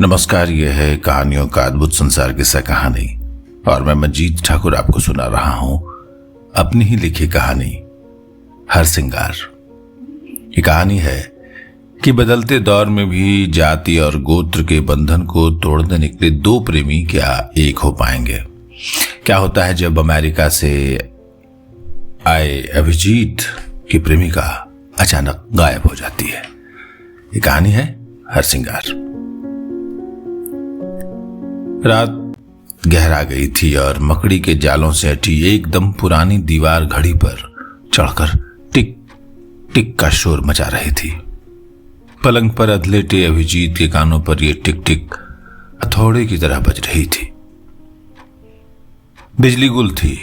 नमस्कार, यह है कहानियों का अद्भुत संसार किस्सा कहानी और मैं मंजीत ठाकुर आपको सुना रहा हूं अपनी ही लिखी कहानी हरसिंगार। ये कहानी है कि बदलते दौर में भी जाति और गोत्र के बंधन को तोड़ने निकले दो प्रेमी क्या एक हो पाएंगे। क्या होता है जब अमेरिका से आए अभिजीत की प्रेमिका अचानक गायब हो जाती है। ये कहानी है हरसिंगार। रात गहरा गई थी और मकड़ी के जालों से अटी एकदम पुरानी दीवार घड़ी पर चढ़कर टिक टिक का शोर मचा रही थी। पलंग पर अधलेटे अभिजीत के कानों पर यह टिक टिक हथौड़े की तरह बज रही थी। बिजली गुल थी।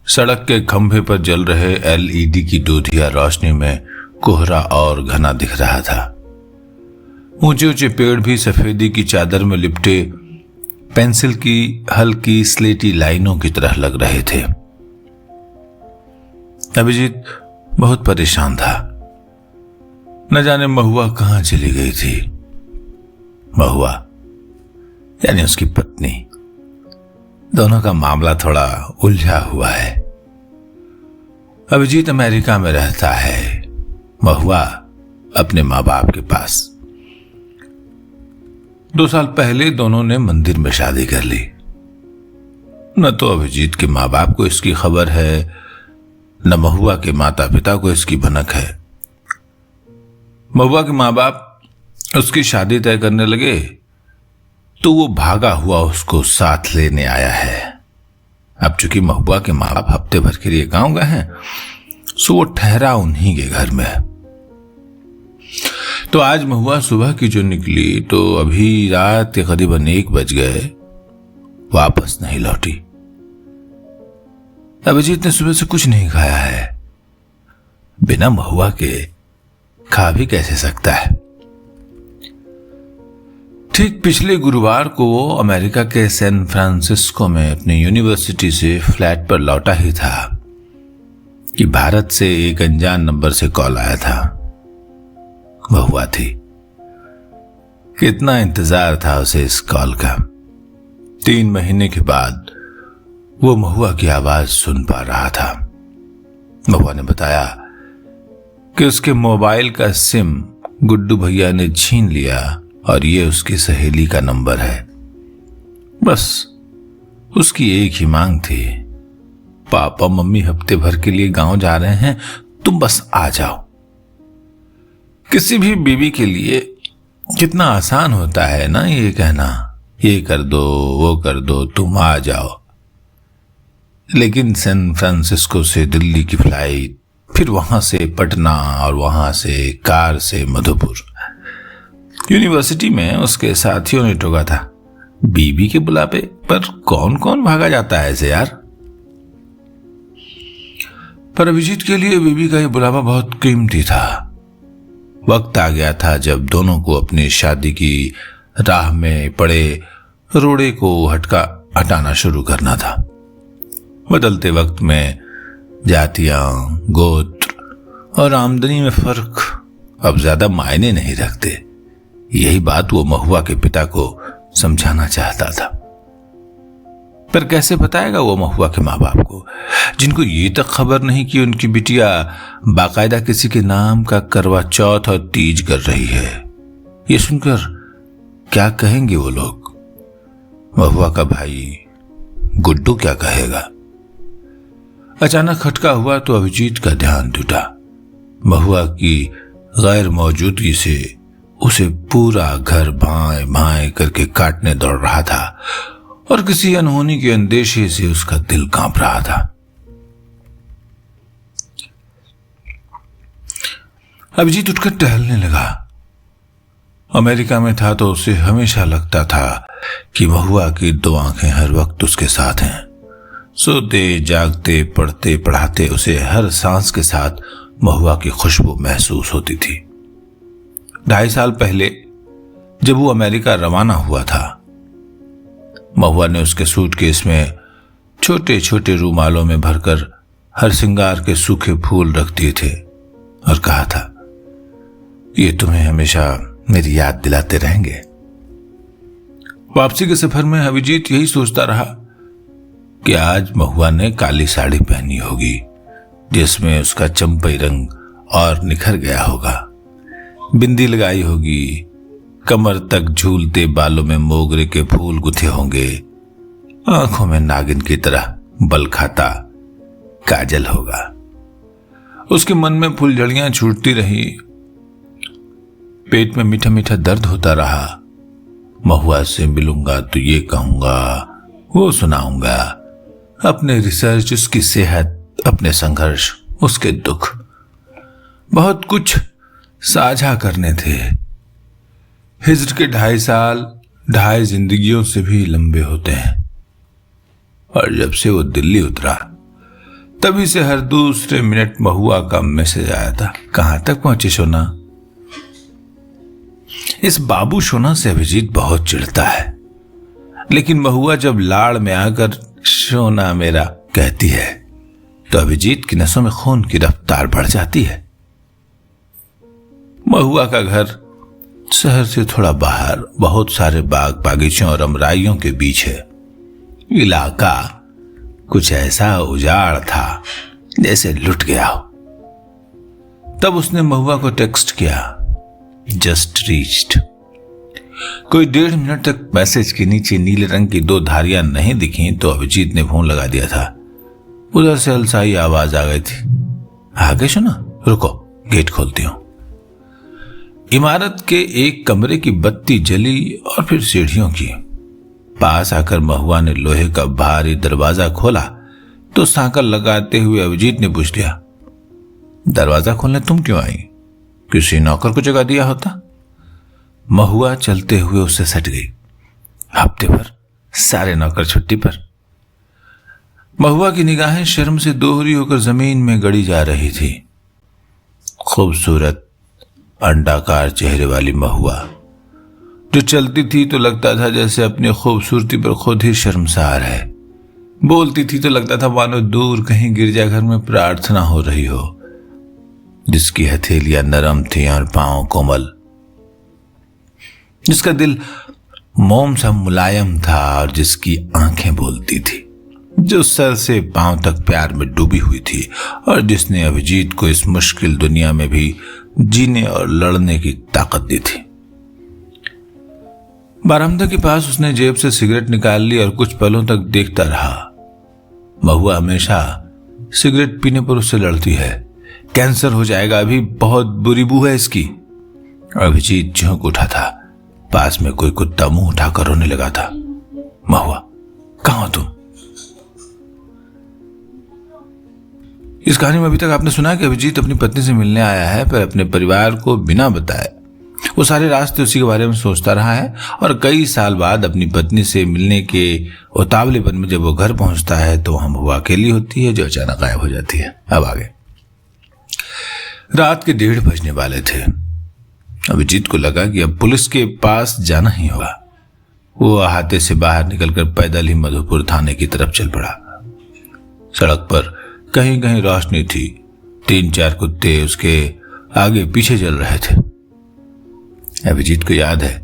सड़क के खंभे पर जल रहे एलईडी की दूधिया रोशनी में कोहरा और घना दिख रहा था। ऊंचे ऊंचे पेड़ भी सफेदी की चादर में लिपटे पेंसिल की हल्की स्लेटी लाइनों की तरह लग रहे थे। अभिजीत बहुत परेशान था। न जाने महुआ कहां चली गई थी। महुआ यानी उसकी पत्नी। दोनों का मामला थोड़ा उलझा हुआ है। अभिजीत अमेरिका में रहता है, महुआ अपने मां बाप के पास। 2 साल पहले दोनों ने मंदिर में शादी कर ली। न तो अभिजीत के मां बाप को इसकी खबर है, न महुआ के माता पिता को इसकी भनक है। महुआ के मां बाप उसकी शादी तय करने लगे तो वो भागा हुआ उसको साथ लेने आया है। अब चूंकि महुआ के मां बाप हफ्ते भर के लिए गांव गए हैं, सो वो ठहरा उन्हीं के घर में। तो आज महुआ सुबह की जो निकली तो अभी रात के करीबन 1 बज गए, वापस नहीं लौटी। अभिजीत ने सुबह से कुछ नहीं खाया है। बिना महुआ के खा भी कैसे सकता है। ठीक पिछले गुरुवार को वो अमेरिका के सैन फ्रांसिस्को में अपनी यूनिवर्सिटी से फ्लैट पर लौटा ही था कि भारत से एक अनजान नंबर से कॉल आया था। महुआ थी। कितना इंतजार था उसे इस कॉल का। 3 महीने के बाद वो महुआ की आवाज सुन पा रहा था। महुआ ने बताया कि उसके मोबाइल का सिम गुड्डू भैया ने छीन लिया और ये उसकी सहेली का नंबर है। बस उसकी एक ही मांग थी, पापा मम्मी हफ्ते भर के लिए गांव जा रहे हैं, तुम बस आ जाओ। किसी भी बीवी के लिए कितना आसान होता है ना ये कहना, ये कर दो वो कर दो, तुम आ जाओ। लेकिन सैन फ्रांसिस्को से दिल्ली की फ्लाइट, फिर वहां से पटना और वहां से कार से मधुपुर। यूनिवर्सिटी में उसके साथियों ने टोका था, बीबी के बुलावे पर कौन कौन भागा जाता है ऐसे यार। पर अभिजीत के लिए बीबी का यह बुलावा बहुत कीमती था। वक्त आ गया था जब दोनों को अपनी शादी की राह में पड़े रोड़े को हटाना शुरू करना था। बदलते वक्त में जातियां, गोत्र और आमदनी में फर्क अब ज्यादा मायने नहीं रखते। यही बात वो महुआ के पिता को समझाना चाहता था। पर कैसे बताएगा वो महुआ के माँ बाप को, जिनको ये तक खबर नहीं कि उनकी बिटिया बाकायदा किसी के नाम का करवा चौथ और तीज कर रही है। ये सुनकर क्या कहेंगे वो लोग। महुआ का भाई गुड्डू क्या कहेगा। अचानक खटका हुआ तो अभिजीत का ध्यान टूटा। महुआ की गैर मौजूदगी से उसे पूरा घर भाए भाए करके काटने दौड़ रहा था और किसी अनहोनी के अंदेशे से उसका दिल कांप रहा था। अभिजीत उठकर टहलने लगा। अमेरिका में था तो उसे हमेशा लगता था कि महुआ की 2 आंखें हर वक्त उसके साथ हैं। सोते जागते पढ़ते पढ़ाते उसे हर सांस के साथ महुआ की खुशबू महसूस होती थी। 2.5 साल पहले जब वो अमेरिका रवाना हुआ था, महुआ ने उसके सूटकेस में छोटे छोटे रूमालों में भरकर हरसिंगार के सूखे फूल रख दिए थे और कहा था, ये तुम्हें हमेशा मेरी याद दिलाते रहेंगे। वापसी के सफर में अभिजीत यही सोचता रहा कि आज महुआ ने काली साड़ी पहनी होगी जिसमें उसका चंपई रंग और निखर गया होगा, बिंदी लगाई होगी, कमर तक झूलते बालों में मोगरे के फूल गुथे होंगे, आंखों में नागिन की तरह बल खाता काजल होगा। उसके मन में फुलझड़ियां छूटती रही, पेट में मीठा मीठा दर्द होता रहा। महुआ से मिलूंगा तो ये कहूंगा, वो सुनाऊंगा, अपने रिसर्च, उसकी सेहत, अपने संघर्ष, उसके दुख, बहुत कुछ साझा करने थे। हिज्र के 2.5 साल 2.5 जिंदगियों से भी लंबे होते हैं। और जब से वो दिल्ली उतरा तभी से हर दूसरे मिनट महुआ का मैसेज आया था, कहां तक पहुंची सोना। इस बाबू सोना से अभिजीत बहुत चिढ़ता है, लेकिन महुआ जब लाड़ में आकर सोना मेरा कहती है तो अभिजीत की नसों में खून की रफ्तार बढ़ जाती है। महुआ का घर शहर से थोड़ा बाहर बहुत सारे बाग बागीचों और अमराइयों के बीच है। इलाका कुछ ऐसा उजाड़ था जैसे लुट गया हो। तब उसने महुआ को टेक्स्ट किया, जस्ट रीच्ड। कोई 1.5 मिनट तक मैसेज के नीचे नीले रंग की 2 धारियां नहीं दिखी तो अभिजीत ने फोन लगा दिया था। उधर से अलसाई आवाज आ गई थी, आगे सुना, रुको गेट खोलती हूं। इमारत के एक कमरे की बत्ती जली और फिर सीढ़ियों की। पास आकर महुआ ने लोहे का भारी दरवाजा खोला तो सांकल लगाते हुए अभिजीत ने पूछ लिया, दरवाजा खोलने तुम क्यों आई? किसी नौकर को जगह दिया होता? महुआ चलते हुए उससे सट गई। हफ्ते भर सारे नौकर छुट्टी पर। महुआ की निगाहें शर्म से दोहरी होकर जमीन में गड़ी जा रही थी। खूबसूरत अंडाकार चेहरे वाली महुआ जो चलती थी तो लगता था जैसे अपनी खूबसूरती पर खुद ही शर्मसार है। बोलती थी तो लगता था मानो दूर कहीं गिरजाघर में प्रार्थना हो रही हो। जिसकी हथेलियां नरम थी और पांव कोमल, जिसका दिल मोम सा मुलायम था और जिसकी आंखें बोलती थी, जो सर से पांव तक प्यार में डूबी हुई थी और जिसने अभिजीत को इस मुश्किल दुनिया में भी जीने और लड़ने की ताकत दी थी। बारामदा के पास उसने जेब से सिगरेट निकाल ली और कुछ पलों तक देखता रहा। महुआ हमेशा सिगरेट पीने पर उससे लड़ती है। कैंसर हो जाएगा, अभी बहुत बुरी बू है इसकी। अभिजीत झोंक उठा था। पास में कोई कुत्ता मुंह उठाकर रोने लगा था। महुआ, कहां हो तुम? इस कहानी में अभी तक आपने सुना कि अभिजीत अपनी पत्नी से मिलने आया है, पर अपने परिवार को बिना बताए वो सारे रास्ते उसी के बारे में सोचता रहा है। और कई साल बाद अपनी पत्नी से मिलने के उतावलेपन में जब वो घर पहुंचता है तो वहां महुआ अकेली होती है जो अचानक गायब हो जाती है। अब आगे। रात के 1:30 बजने वाले थे। अभिजीत को लगा कि अब पुलिस के पास जाना ही होगा। वो अहाते से बाहर निकलकर पैदल ही मधुपुर थाने की तरफ चल पड़ा। सड़क पर कहीं कहीं रोशनी थी। 3-4 कुत्ते उसके आगे पीछे चल रहे थे। अभिजीत को याद है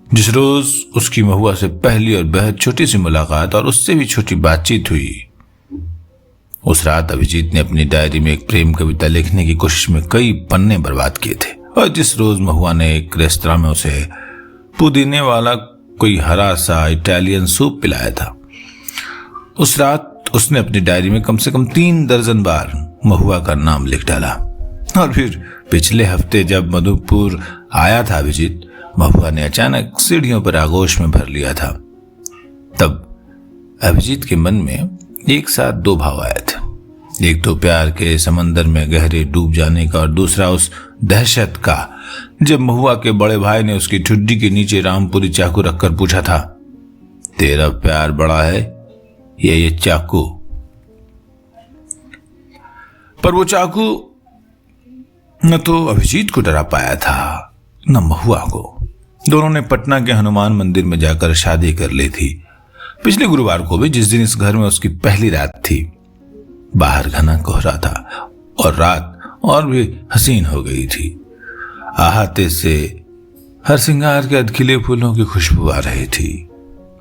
जिस रोज उसकी महुआ से पहली और बेहद छोटी सी मुलाकात और उससे भी छोटी बातचीत हुई, उस रात अभिजीत ने अपनी डायरी में एक प्रेम कविता लिखने की कोशिश में कई पन्ने बर्बाद किए थे। और जिस रोज महुआ ने एक रेस्तरां में उसे पुदीने वाला कोई हरा सा इटालियन सूप पिलाया था, उस रात उसने अपनी डायरी में कम से कम 3 दर्जन बार महुआ का नाम लिख डाला। और फिर पिछले हफ्ते जब मधुपुर आया था अभिजीत, महुआ ने अचानक सीढ़ियों पर आगोश में भर लिया था। तब अभिजीत के मन में एक साथ 2 भाव आए थे। एक तो प्यार के समंदर में गहरे डूब जाने का और दूसरा उस दहशत का जब महुआ के बड़े भाई ने उसकी ठुड्डी के नीचे रामपुरी चाकू रखकर पूछा था, तेरा प्यार बड़ा है या ये चाकू? पर वो चाकू न तो अभिजीत को डरा पाया था न महुआ को। दोनों ने पटना के हनुमान मंदिर में जाकर शादी कर ली थी। पिछले गुरुवार को भी, जिस दिन इस घर में उसकी पहली रात थी। बाहर घना कोहरा था और रात और भी हसीन हो गई थी। अहाते से हरसिंगार के अधखिले फूलों की खुशबू आ रही थी।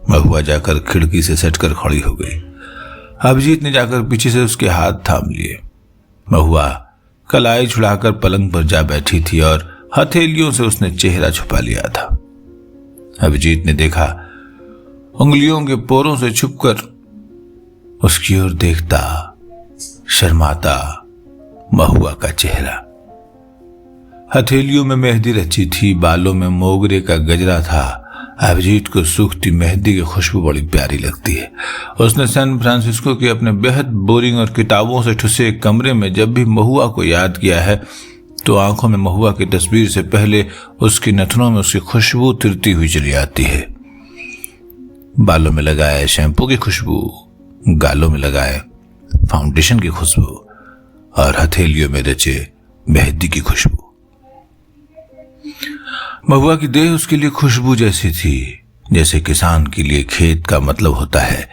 महुआ जाकर खिड़की से सटकर खड़ी हो गई। अभिजीत ने जाकर पीछे से उसके हाथ थाम लिए। महुआ कलाई छुड़ाकर पलंग पर जा बैठी थी और हथेलियों से उसने चेहरा छुपा लिया था। अभिजीत ने देखा, उंगलियों के पोरों से छुपकर उसकी ओर देखता शर्माता महुआ का चेहरा। हथेलियों में मेहंदी रची थी, बालों में मोगरे का गजरा था। अभिजीत को सूखती मेहंदी की खुशबू बड़ी प्यारी लगती है। उसने सैन फ्रांसिस्को के अपने बेहद बोरिंग और किताबों से ठुसे एक कमरे में जब भी महुआ को याद किया है तो आंखों में महुआ की तस्वीर से पहले उसकी नथनों में उसकी खुशबू तिरती हुई चली आती है। बालों में लगाए शैम्पू की खुशबू, गालों में लगाए फाउंडेशन की खुशबू और हथेलियों में रचे मेहंदी की खुशबू। महुआ की देह उसके लिए खुशबू जैसी थी, जैसे किसान के लिए खेत का मतलब होता है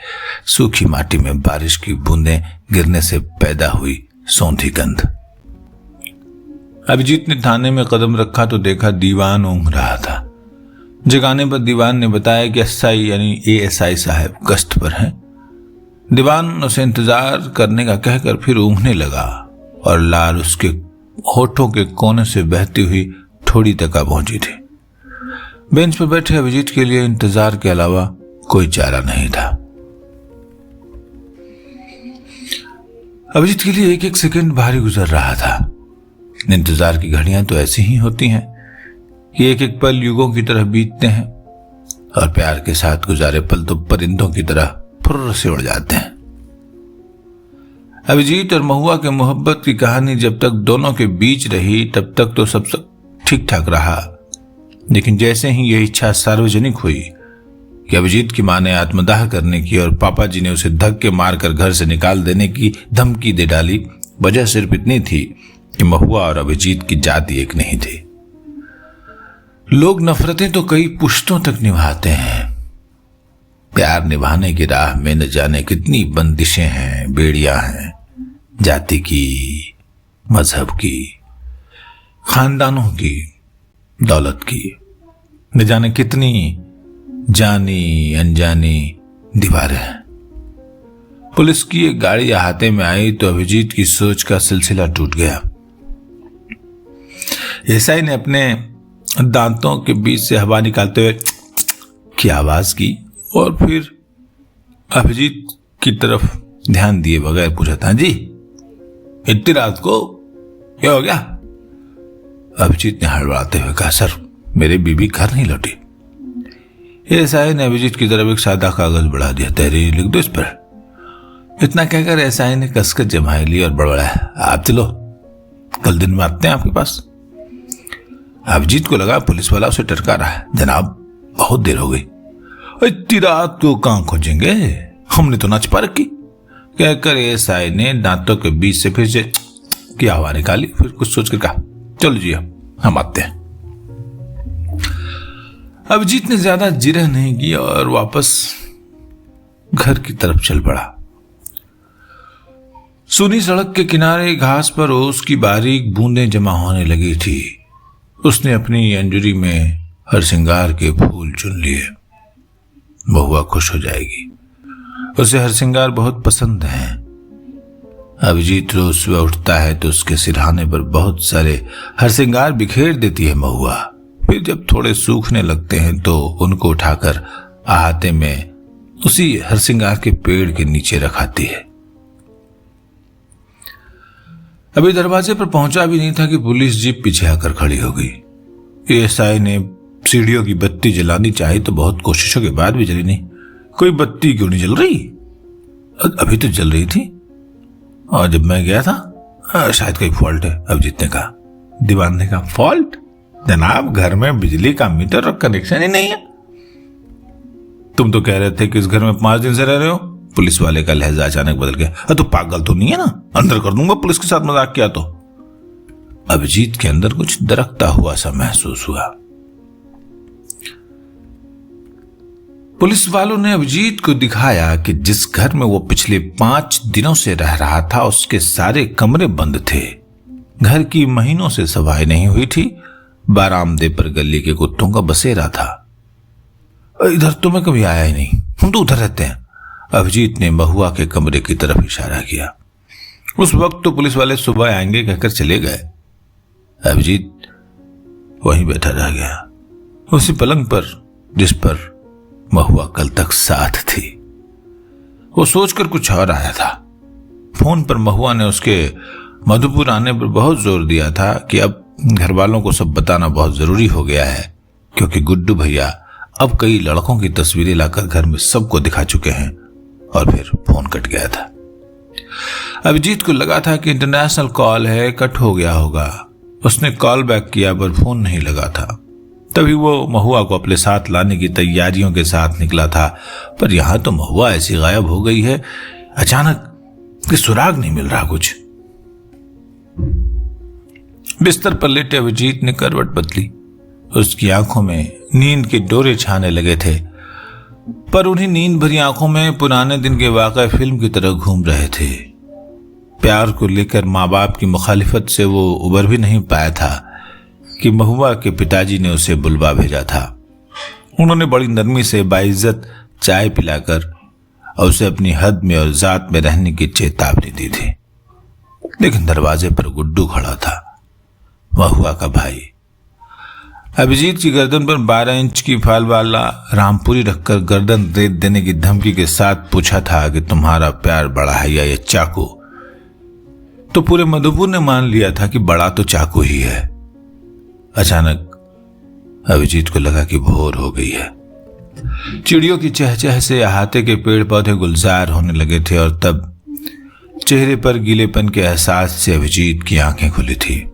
सूखी माटी में बारिश की बूंदें गिरने से पैदा हुई सौंधी गंध। अभिजीत ने थाने में कदम रखा तो देखा दीवान ऊँघ रहा था। जगाने पर दीवान ने बताया कि एसआई यानी एएसआई साहब गश्त पर हैं। दीवान उसे इंतजार करने का कहकर फिर ऊँघने लगा और लार उसके होठों के कोने से बहती हुई थोड़ी तक पहुंची थी। बेंच पर बैठे अभिजीत के लिए इंतजार के अलावा कोई चारा नहीं था। अभिजीत के लिए एक एक सेकंड भारी गुजर रहा था। इंतजार की घड़ियां तो ऐसी ही होती हैं कि एक एक पल युगों की तरह बीतते हैं और प्यार के साथ गुजारे पल तो परिंदों की तरह फुर्र से उड़ जाते हैं। अभिजीत और महुआ के मोहब्बत की कहानी जब तक दोनों के बीच रही तब तक तो सब ठीक ठाक रहा, लेकिन जैसे ही यह इच्छा सार्वजनिक हुई कि अभिजीत की मां ने आत्मदाह करने की और पापा जी ने उसे धक्के मारकर घर से निकाल देने की धमकी दे डाली, वजह सिर्फ इतनी थी कि महुआ और अभिजीत की जाति एक नहीं थी। लोग नफरतें तो कई पुश्तों तक निभाते हैं। प्यार निभाने की राह में न जाने कितनी बंदिशें हैं, बेड़ियां हैं, जाति की, मजहब की, खानदानों की, दौलत की, न जाने कितनी जानी अनजानी दीवारें हैं। पुलिस की एक गाड़ी अहाते में आई तो अभिजीत की सोच का सिलसिला टूट गया। एसआई ने अपने दांतों के बीच से हवा निकालते हुए की आवाज की और फिर अभिजीत की तरफ ध्यान दिए बगैर पूछा, था जी इतनी रात को क्या हो गया? अभिजीत ने हड़बड़ाते हुए कहा, सर मेरी बीबी घर नहीं लौटी। एसआई ने अभिजीत की तरफ एक सादा कागज बढ़ा दिया, तहरीर लिख दो इस पर। इतना कहकर एसआई ने कसकर जमाई ली और बड़बड़ाया, आप चलो कल दिन में आते हैं आपके पास। अभिजीत को लगा पुलिस वाला उसे टरका रहा है। जनाब बहुत देर हो गई, इतनी रात को कहां खोजेंगे, हमने तो ना छिपा रखी। कहकर एसआई ने दांतों के बीच से फिर से की हवा निकाली, फिर कुछ सोचकर कहा, चलो जी हम आते हैं। अभिजीत ने ज्यादा जिरह नहीं की और वापस घर की तरफ चल पड़ा। सूनी सड़क के किनारे घास पर ओस की बारीक बूंदें जमा होने लगी थी। उसने अपनी अंजुरी में हरसिंगार के फूल चुन लिए। महुआ खुश हो जाएगी, उसे हरसिंगार बहुत पसंद है। अभिजीत रोज सुबह उठता है तो उसके सिरहाने पर बहुत सारे हरसिंगार बिखेर देती है महुआ। फिर जब थोड़े सूखने लगते हैं तो उनको उठाकर अहाते में उसी हरसिंगार के पेड़ के नीचे रखाती है। अभी दरवाजे पर पहुंचा भी नहीं था कि पुलिस जीप पीछे आकर खड़ी हो गई। एएसआई ने सीढ़ियों की बत्ती जलानी चाहिए तो बहुत कोशिशों के बाद भी जली नहीं। कोई बत्ती क्यों नहीं जल रही? अभी तो जल रही थी और जब मैं गया था शायद कोई फॉल्ट है, अभिजीत ने कहा। दीवान ने कहा, फॉल्ट? जनाब घर में बिजली का मीटर और कनेक्शन ही नहीं है। तुम तो कह रहे थे कि इस घर में 5 दिन से रह रहे हो। पुलिस वाले का लहजा अचानक बदल गया। तो पागल तो नहीं है ना, अंदर कर दूंगा पुलिस के साथ मजाक किया तो। अभिजीत के अंदर कुछ दरकता हुआ सा महसूस हुआ। पुलिस वालों ने अभिजीत को दिखाया कि जिस घर में वो पिछले 5 दिनों से रह रहा था उसके सारे कमरे बंद थे। घर की महीनों से सफाई नहीं हुई थी, बारामदे पर गली के कुत्तों का बसेरा था। इधर तो मैं कभी आया ही नहीं, हम तो उधर रहते हैं। अभिजीत ने महुआ के कमरे की तरफ इशारा किया। उस वक्त तो पुलिस वाले सुबह आएंगे कहकर चले गए। अभिजीत वहीं बैठा रह गया, उसी पलंग पर जिस पर महुआ कल तक साथ थी। वो सोचकर कुछ और आया था। फोन पर महुआ ने उसके मधुपुर आने पर बहुत जोर दिया था कि अब घर वालों को सब बताना बहुत जरूरी हो गया है, क्योंकि गुड्डू भैया अब कई लड़कों की तस्वीरें लाकर घर में सबको दिखा चुके हैं। और फिर फोन कट गया था। अभिजीत को लगा था कि इंटरनेशनल कॉल है, कट हो गया होगा। उसने कॉल बैक किया पर फोन नहीं लगा था। तभी वो महुआ को अपने साथ लाने की तैयारियों के साथ निकला था, पर यहां तो महुआ ऐसी गायब हो गई है अचानक कि सुराग नहीं मिल रहा कुछ। बिस्तर पर लेटे अभिजीत ने करवट बदली। उसकी आंखों में नींद के डोरे छाने लगे थे, पर उन्हीं नींद भरी आंखों में पुराने दिन के वाक़या फिल्म की तरह घूम रहे थे। प्यार को लेकर माँ बाप की मुखालिफत से वो उबर भी नहीं पाया था कि महुआ के पिताजी ने उसे बुलवा भेजा था। उन्होंने बड़ी नरमी से बाइज्जत चाय पिलाकर और उसे अपनी हद में और जात में रहने की चेतावनी दी थी। लेकिन दरवाजे पर गुड्डू खड़ा था, महुआ का भाई। अभिजीत की गर्दन पर 12 इंच की फाल वाला रामपुरी रखकर गर्दन रेत देने की धमकी के साथ पूछा था कि तुम्हारा प्यार बड़ा है या ये चाकू। तो पूरे मधुपुर ने मान लिया था कि बड़ा तो चाकू ही है। अचानक अभिजीत को लगा कि भोर हो गई है। चिड़ियों की चहचह से अहाते के पेड़ पौधे गुलजार होने लगे थे और तब चेहरे पर गीलेपन के एहसास से अभिजीत की आंखें खुली थी।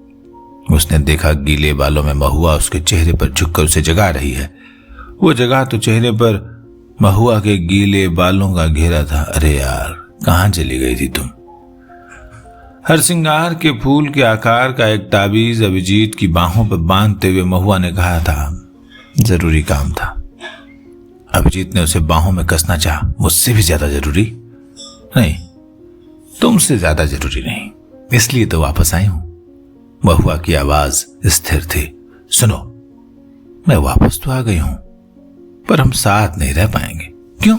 उसने देखा गीले बालों में महुआ उसके चेहरे पर झुककर उसे जगा रही है। वो जगह तो चेहरे पर महुआ के गीले बालों का घेरा था। अरे यार, कहां चली गई थी तुम? हरसिंगार के फूल के आकार का एक ताबीज अभिजीत की बाहों पर बांधते हुए महुआ ने कहा था, जरूरी काम था। अभिजीत ने उसे बाहों में कसना चाहा। मुझसे भी ज्यादा जरूरी? नहीं, तुमसे ज्यादा जरूरी नहीं, इसलिए तो वापस आई हूं। महुआ की आवाज स्थिर थी। सुनो, मैं वापस तो आ गई हूं, पर हम साथ नहीं रह पाएंगे। क्यों?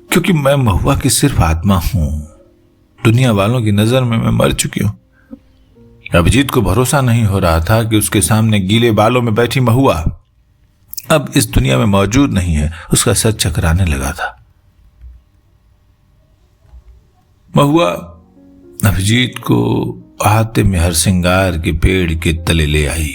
क्योंकि मैं महुआ की सिर्फ आत्मा हूं। दुनिया वालों की नजर में मैं मर चुकी हूं। अभिजीत को भरोसा नहीं हो रहा था कि उसके सामने गीले बालों में बैठी महुआ अब इस दुनिया में मौजूद नहीं है। उसका सर चकराने लगा था। महुआ अभिजीत को आहते में हरसिंगार के पेड़ के तले ले आई।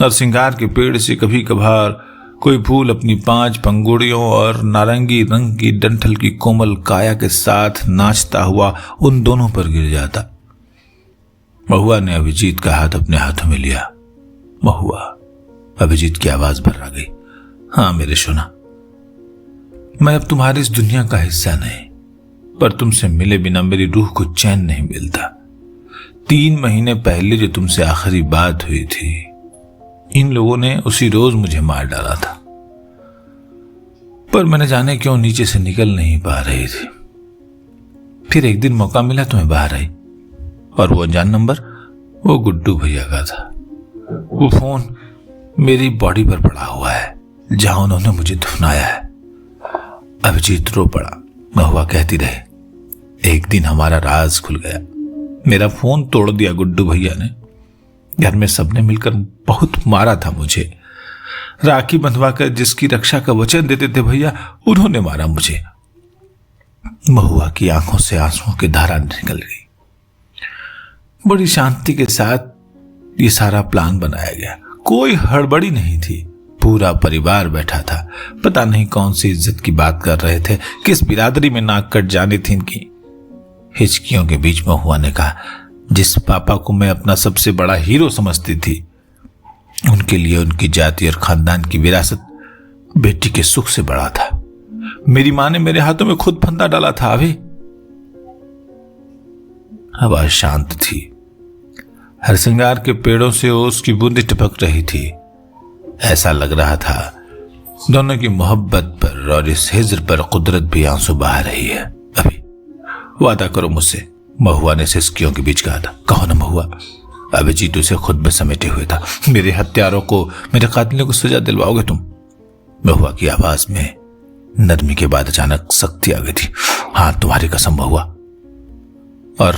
हरसिंगार के पेड़ से कभी कभार कोई फूल अपनी 5 पंगुड़ियों और नारंगी रंग की डंठल की कोमल काया के साथ नाचता हुआ उन दोनों पर गिर जाता। महुआ ने अभिजीत का हाथ अपने हाथों में लिया। महुआ, अभिजीत की आवाज भर आ गई। हाँ मेरे सोना, मैं अब तुम्हारी इस दुनिया का हिस्सा नहीं, पर तुमसे मिले बिना मेरी रूह को चैन नहीं मिलता। 3 महीने पहले जो तुमसे आखिरी बात हुई थी, इन लोगों ने उसी रोज मुझे मार डाला था, पर मैंने जाने क्यों नीचे से निकल नहीं पा रही थी। फिर एक दिन मौका मिला तो मैं बाहर आई, और वो अनजान नंबर वो गुड्डू भैया का था। वो फोन मेरी बॉडी पर पड़ा हुआ है जहां उन्होंने मुझे दफनाया है। अभिजीत रो पड़ा। महुआ कहती रहे, एक दिन हमारा राज खुल गया। मेरा फोन तोड़ दिया गुड्डू भैया ने। घर में सबने मिलकर बहुत मारा था मुझे। राखी बंधवाकर जिसकी रक्षा का वचन देते थे भैया, उन्होंने मारा मुझे। महुआ की आंखों से आंसुओं की धारा निकल गई। बड़ी शांति के साथ ये सारा प्लान बनाया गया। कोई हड़बड़ी नहीं थी। पूरा परिवार बैठा था। पता नहीं कौन सी इज्जत की बात कर रहे थे, किस बिरादरी में नाक कट जानी थी इनकी। हिचकियों के बीच महुआ ने कहा, जिस पापा को मैं अपना सबसे बड़ा हीरो समझती थी, उनके लिए उनकी जाति और खानदान की विरासत बेटी के सुख से बड़ा था। मेरी मां ने मेरे हाथों में खुद फंदा डाला था। अभी हवा शांत थी। हरसिंगार के पेड़ों से ओस की बूंदें टपक रही थी। ऐसा लग रहा था दोनों की मोहब्बत पर और इस हिज्र पर कुदरत भी आंसू बहा रही है। अभी वादा करो मुझसे, महुआ ने सिसकियों के बीच कहा था। कहो ना महुआ, अभिजीत उसे खुद में समेटे हुए था। मेरे हत्यारों को, मेरे कातिलों को सजा दिलवाओगे तुम? महुआ की आवाज में नरमी के बाद अचानक सख्ती आ गई थी। हाँ, तुम्हारी कसम महुआ। और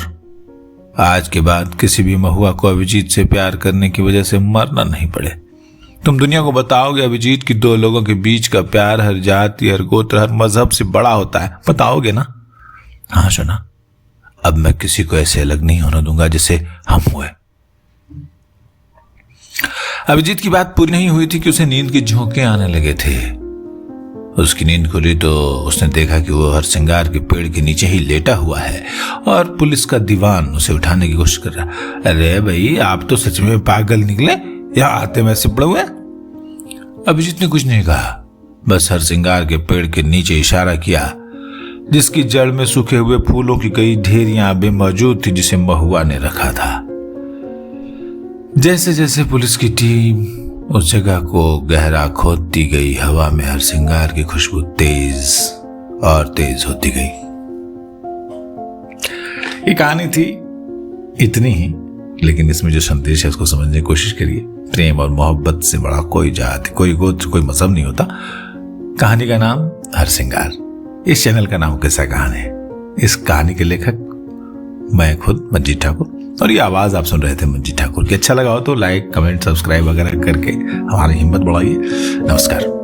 आज के बाद किसी भी महुआ को अभिजीत से प्यार करने की वजह से मरना नहीं पड़े। तुम दुनिया को बताओगे अभिजीत कि दो लोगों के बीच का प्यार हर जाति, हर गोत्र, हर मजहब से बड़ा होता है। बताओगे ना? हाँ सोना, अब मैं किसी को ऐसे अलग नहीं होने दूंगा जैसे हम हुए। अभिजीत की बात पूरी नहीं हुई थी कि उसे नींद के झोंके आने लगे थे। उसकी नींद खुली तो उसने देखा कि वो हरसिंगार के पेड़ के नीचे ही लेटा हुआ है और पुलिस का दीवान उसे उठाने की कोशिश कर रहा। अरे भाई, आप तो सच में पागल निकले, यहाँ आते में ऐसे पड़े हुए? अभिजीत ने कुछ नहीं कहा, बस हरसिंगार के पेड़ के नीचे इशारा किया, जिसकी जड़ में सूखे हुए फूलों की कई ढेरियां भी मौजूद थी, जिसे महुआ ने रखा था। जैसे जैसे पुलिस की टीम उस जगह को गहरा खोदती गई, हवा में हरसिंगार की खुशबू तेज और तेज होती गई। ये कहानी थी इतनी ही, लेकिन इसमें जो संदेश है उसको समझने की कोशिश करिए। प्रेम और मोहब्बत से बड़ा कोई जाति, कोई गोत्र, कोई मजहब नहीं होता। कहानी का नाम हरसिंगार, इस चैनल का नाम किस्सा कहानी है। इस कहानी के लेखक मैं खुद मंजीत ठाकुर, और ये आवाज आप सुन रहे थे मंजीत ठाकुर की। अच्छा लगा हो तो लाइक, कमेंट, सब्सक्राइब वगैरह करके हमारी हिम्मत बढ़ाइए। नमस्कार।